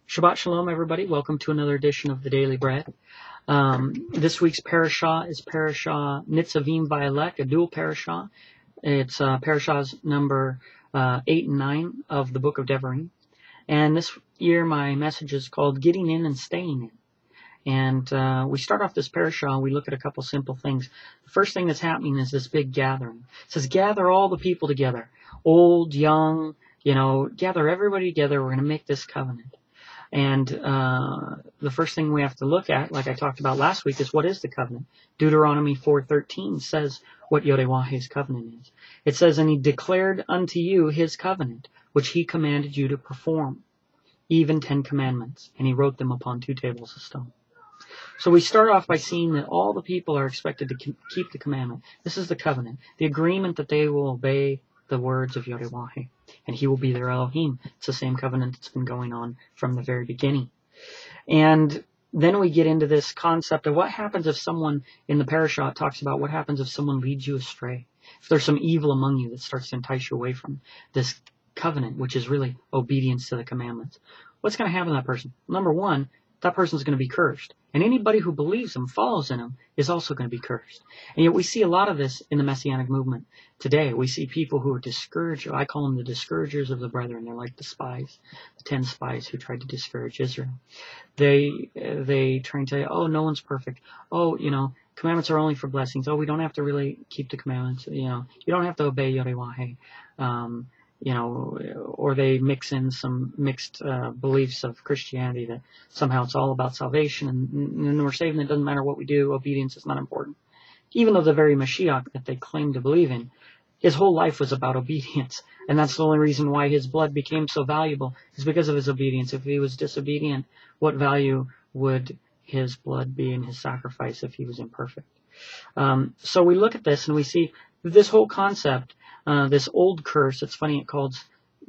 Shabbat Shalom, everybody. Welcome to another edition of the Daily Bread. This week's Parashat is Parashat Nitzavim Vayelek, a dual Parashat. It's Parashas number 8 and 9 of the book of Devarim. And this year my message is called Getting In and Staying In. And we start off this Parashat, we look at a couple simple things. The first thing that's happening is this big gathering. It says, gather all the people together, old, young, gather everybody together. We're going to make this covenant. And the first thing we have to look at, like I talked about last week, is what is the covenant? Deuteronomy 4:13 says what Yodewah's covenant is. It says, and he declared unto you his covenant, which he commanded you to perform, even 10 commandments, and he wrote them upon 2 tables of stone. So we start off by seeing that all the people are expected to keep the commandment. This is the covenant, the agreement that they will obey the words of Yodewah, and he will be their Elohim. It's the same covenant that's been going on from the very beginning. And then we get into this concept of what happens if someone in the Parashat talks about what happens if someone leads you astray. If there's some evil among you that starts to entice you away from this covenant, which is really obedience to the commandments. What's going to happen to that person? Number one, that person's going to be cursed. And anybody who believes him, follows in him, is also going to be cursed. And yet we see a lot of this in the Messianic movement today. We see people who are discouraged. I call them the discouragers of the brethren. They're like the spies, the 10 spies who tried to discourage Israel. They try and tell you, oh, no one's perfect. Oh, commandments are only for blessings. Oh, we don't have to really keep the commandments. You don't have to obey Yodewah. Or they mix in some mixed beliefs of Christianity that somehow it's all about salvation and we're saved and it doesn't matter what we do, obedience is not important. Even though the very Mashiach that they claim to believe in, his whole life was about obedience. And that's the only reason why his blood became so valuable, is because of his obedience. If he was disobedient, what value would his blood be in his sacrifice if he was imperfect? So we look at this and we see this whole concept. This old curse, it's funny,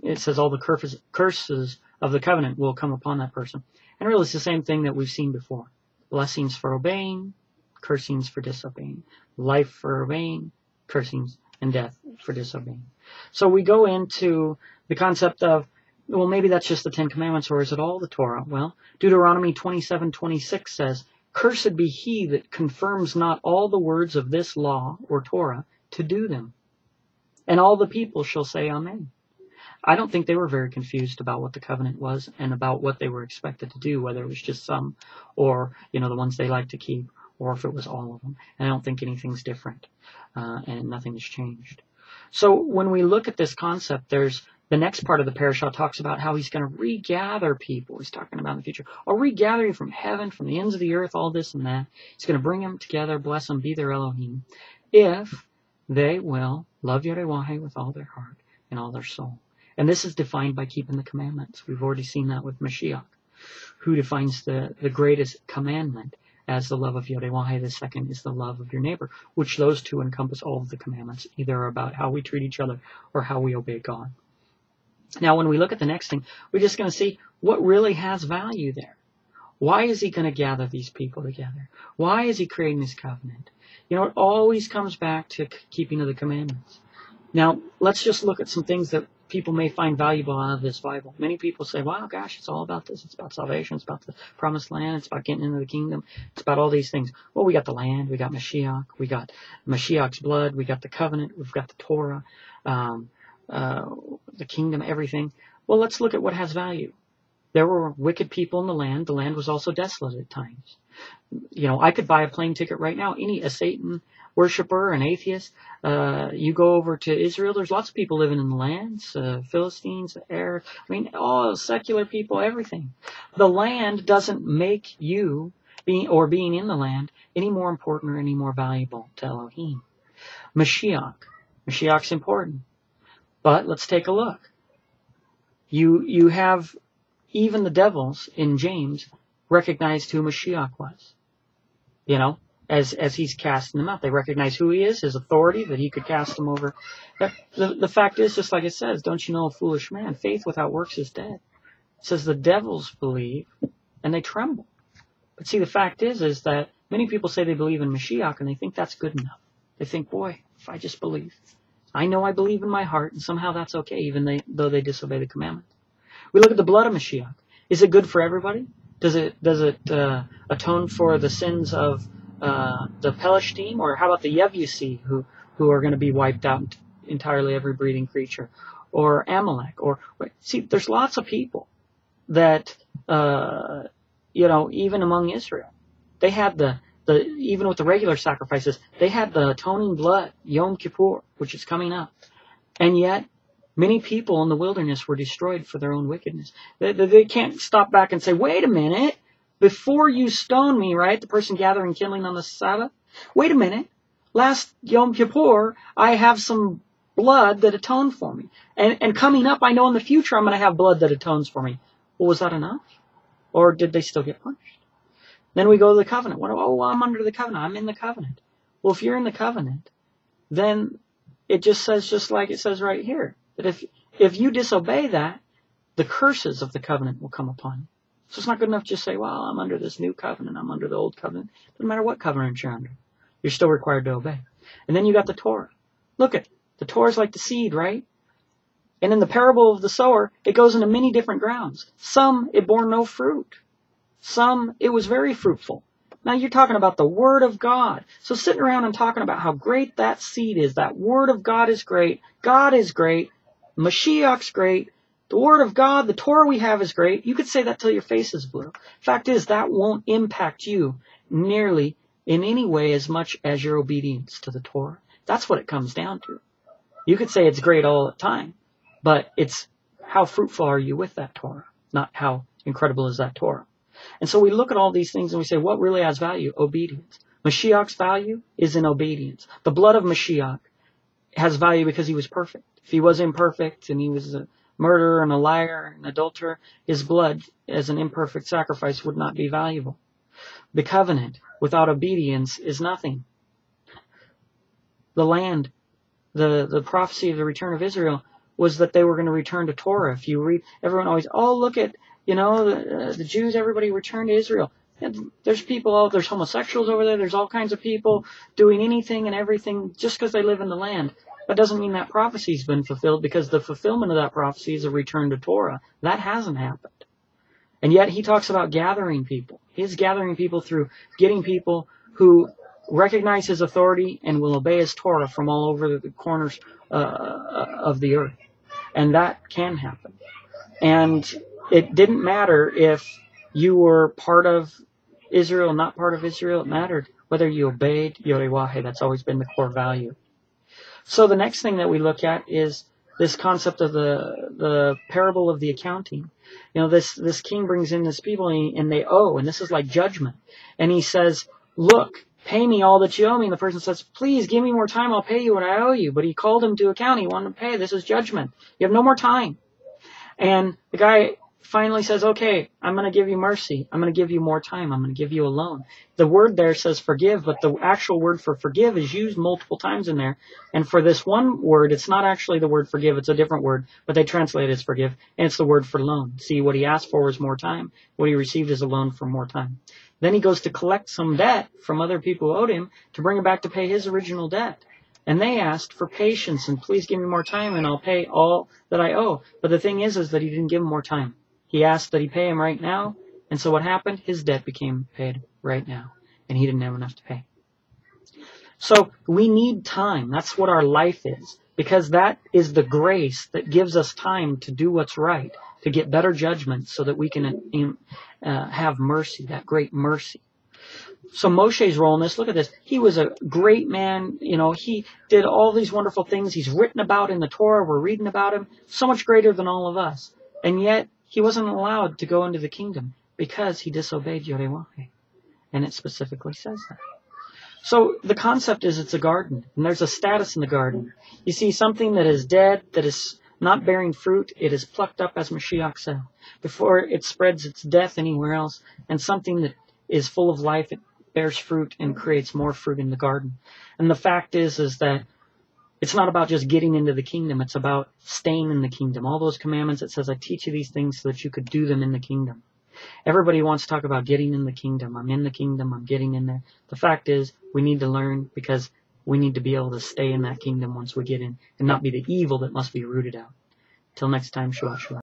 it says all the curses of the covenant will come upon that person. And really it's the same thing that we've seen before. Blessings for obeying, cursings for disobeying. Life for obeying, cursings and death for disobeying. So we go into the concept of, well, maybe that's just the 10 commandments, or is it all the Torah? Well, Deuteronomy 27:26 says, cursed be he that confirms not all the words of this law or Torah to do them. And all the people shall say Amen. I don't think they were very confused about what the covenant was and about what they were expected to do, whether it was just some or, the ones they like to keep, or if it was all of them. And I don't think anything's different and nothing has changed. So when we look at this concept, there's the next part of the parasha talks about how he's going to regather people. He's talking about in the future. I'll regather you from heaven, from the ends of the earth, all this and that. He's going to bring them together, bless them, be their Elohim, if they will love Yodewah with all their heart and all their soul. And this is defined by keeping the commandments. We've already seen that with Mashiach, who defines the greatest commandment as the love of Yodewah. The second is the love of your neighbor, which those two encompass all of the commandments, either about how we treat each other or how we obey God. Now, when we look at the next thing, we're just going to see what really has value there. Why is he going to gather these people together? Why is he creating this covenant? It always comes back to keeping of the commandments. Now, let's just look at some things that people may find valuable out of this Bible. Many people say, wow, gosh, it's all about this. It's about salvation. It's about the promised land. It's about getting into the kingdom. It's about all these things. Well, we got the land. We got Mashiach. We got Mashiach's blood. We got the covenant. We've got the Torah, the kingdom, everything. Well, let's look at what has value. There were wicked people in the land. The land was also desolate at times. I could buy a plane ticket right now. A Satan worshiper, an atheist, you go over to Israel, there's lots of people living in the lands, Philistines, Arabs, all secular people, everything. The land doesn't make you, being in the land, any more important or any more valuable to Elohim. Mashiach's important. But let's take a look. You have even the devils in James recognized who Mashiach was. As he's casting them out. They recognize who he is, his authority, that he could cast them over. The fact is, just like it says, don't you know, a foolish man, faith without works is dead. It says the devils believe and they tremble. But see, the fact is that many people say they believe in Mashiach and they think that's good enough. They think, boy, if I just believe. I know I believe in my heart and somehow that's okay, even though they disobey the commandment. We look at the blood of Mashiach. Is it good for everybody? Does it atone for the sins of the Pelishtim, or how about the Yevusi, who are going to be wiped out entirely, every breathing creature, or Amalek, or see, there's lots of people that even among Israel, they had the even with the regular sacrifices, they had the atoning blood, Yom Kippur, which is coming up, and yet many people in the wilderness were destroyed for their own wickedness. They can't stop back and say, wait a minute, before you stone me, right, the person gathering kindling on the Sabbath, wait a minute, last Yom Kippur, I have some blood that atoned for me. And coming up, I know in the future I'm going to have blood that atones for me. Well, was that enough? Or did they still get punished? Then we go to the covenant. I'm under the covenant. I'm in the covenant. Well, if you're in the covenant, then it just says, just like it says right here, that if you disobey that, the curses of the covenant will come upon you. So it's not good enough to just say, well, I'm under this new covenant, I'm under the old covenant. Doesn't matter what covenant you're under. You're still required to obey. And then you got the Torah. Look at the Torah is like the seed, right? And in the parable of the sower, it goes into many different grounds. Some, it bore no fruit. Some, it was very fruitful. Now you're talking about the Word of God. So sitting around and talking about how great that seed is, that Word of God is great, God is great, Mashiach's great, the Word of God, the Torah we have is great. You could say that till your face is blue. Fact is, that won't impact you nearly in any way as much as your obedience to the Torah. That's what it comes down to. You could say it's great all the time, but it's how fruitful are you with that Torah, not how incredible is that Torah. And so we look at all these things and we say, what really has value? Obedience. Mashiach's value is in obedience. The blood of Mashiach has value because he was perfect. If he was imperfect and he was a murderer and a liar and adulterer, his blood as an imperfect sacrifice would not be valuable. The covenant without obedience is nothing. The land, the prophecy of the return of Israel was that they were going to return to Torah. If you read, everyone always, look at, the Jews, everybody returned to Israel. And there's people, there's homosexuals over there, there's all kinds of people doing anything and everything just because they live in the land. That doesn't mean that prophecy's been fulfilled, because the fulfillment of that prophecy is a return to Torah. That hasn't happened. And yet he talks about gathering people. He's gathering people through getting people who recognize his authority and will obey his Torah from all over the corners of the earth. And that can happen. And it didn't matter if you were part of Israel, not part of Israel. It mattered whether you obeyed Yorewahe. That's always been the core value. So the next thing that we look at is this concept of the parable of the accounting. This king brings in this people and they owe, and this is like judgment. And he says, look, pay me all that you owe me. And the person says, please give me more time. I'll pay you what I owe you. But he called him to account. He wanted to pay. This is judgment. You have no more time. And the guy finally says, okay, I'm going to give you mercy. I'm going to give you more time. I'm going to give you a loan. The word there says forgive, but the actual word for forgive is used multiple times in there. And for this one word, it's not actually the word forgive. It's a different word, but they translate it as forgive. And it's the word for loan. See, what he asked for was more time. What he received is a loan for more time. Then he goes to collect some debt from other people who owed him to bring it back to pay his original debt. And they asked for patience and please give me more time and I'll pay all that I owe. But the thing is that he didn't give him more time. He asked that he pay him right now. And so what happened? His debt became paid right now. And he didn't have enough to pay. So we need time. That's what our life is. Because that is the grace that gives us time to do what's right. To get better judgment so that we can have mercy. That great mercy. So Moshe's role in this, look at this. He was a great man. He did all these wonderful things. He's written about in the Torah. We're reading about him. So much greater than all of us. And yet, he wasn't allowed to go into the kingdom because he disobeyed Yorewahe. And it specifically says that. So the concept is it's a garden. And there's a status in the garden. You see, something that is dead, that is not bearing fruit, it is plucked up, as Mashiach said, before it spreads its death anywhere else. And something that is full of life, it bears fruit and creates more fruit in the garden. And the fact is that it's not about just getting into the kingdom. It's about staying in the kingdom. All those commandments, it says, I teach you these things so that you could do them in the kingdom. Everybody wants to talk about getting in the kingdom. I'm in the kingdom. I'm getting in there. The fact is, we need to learn because we need to be able to stay in that kingdom once we get in and not be the evil that must be rooted out. Till next time, Shabbat Shalom.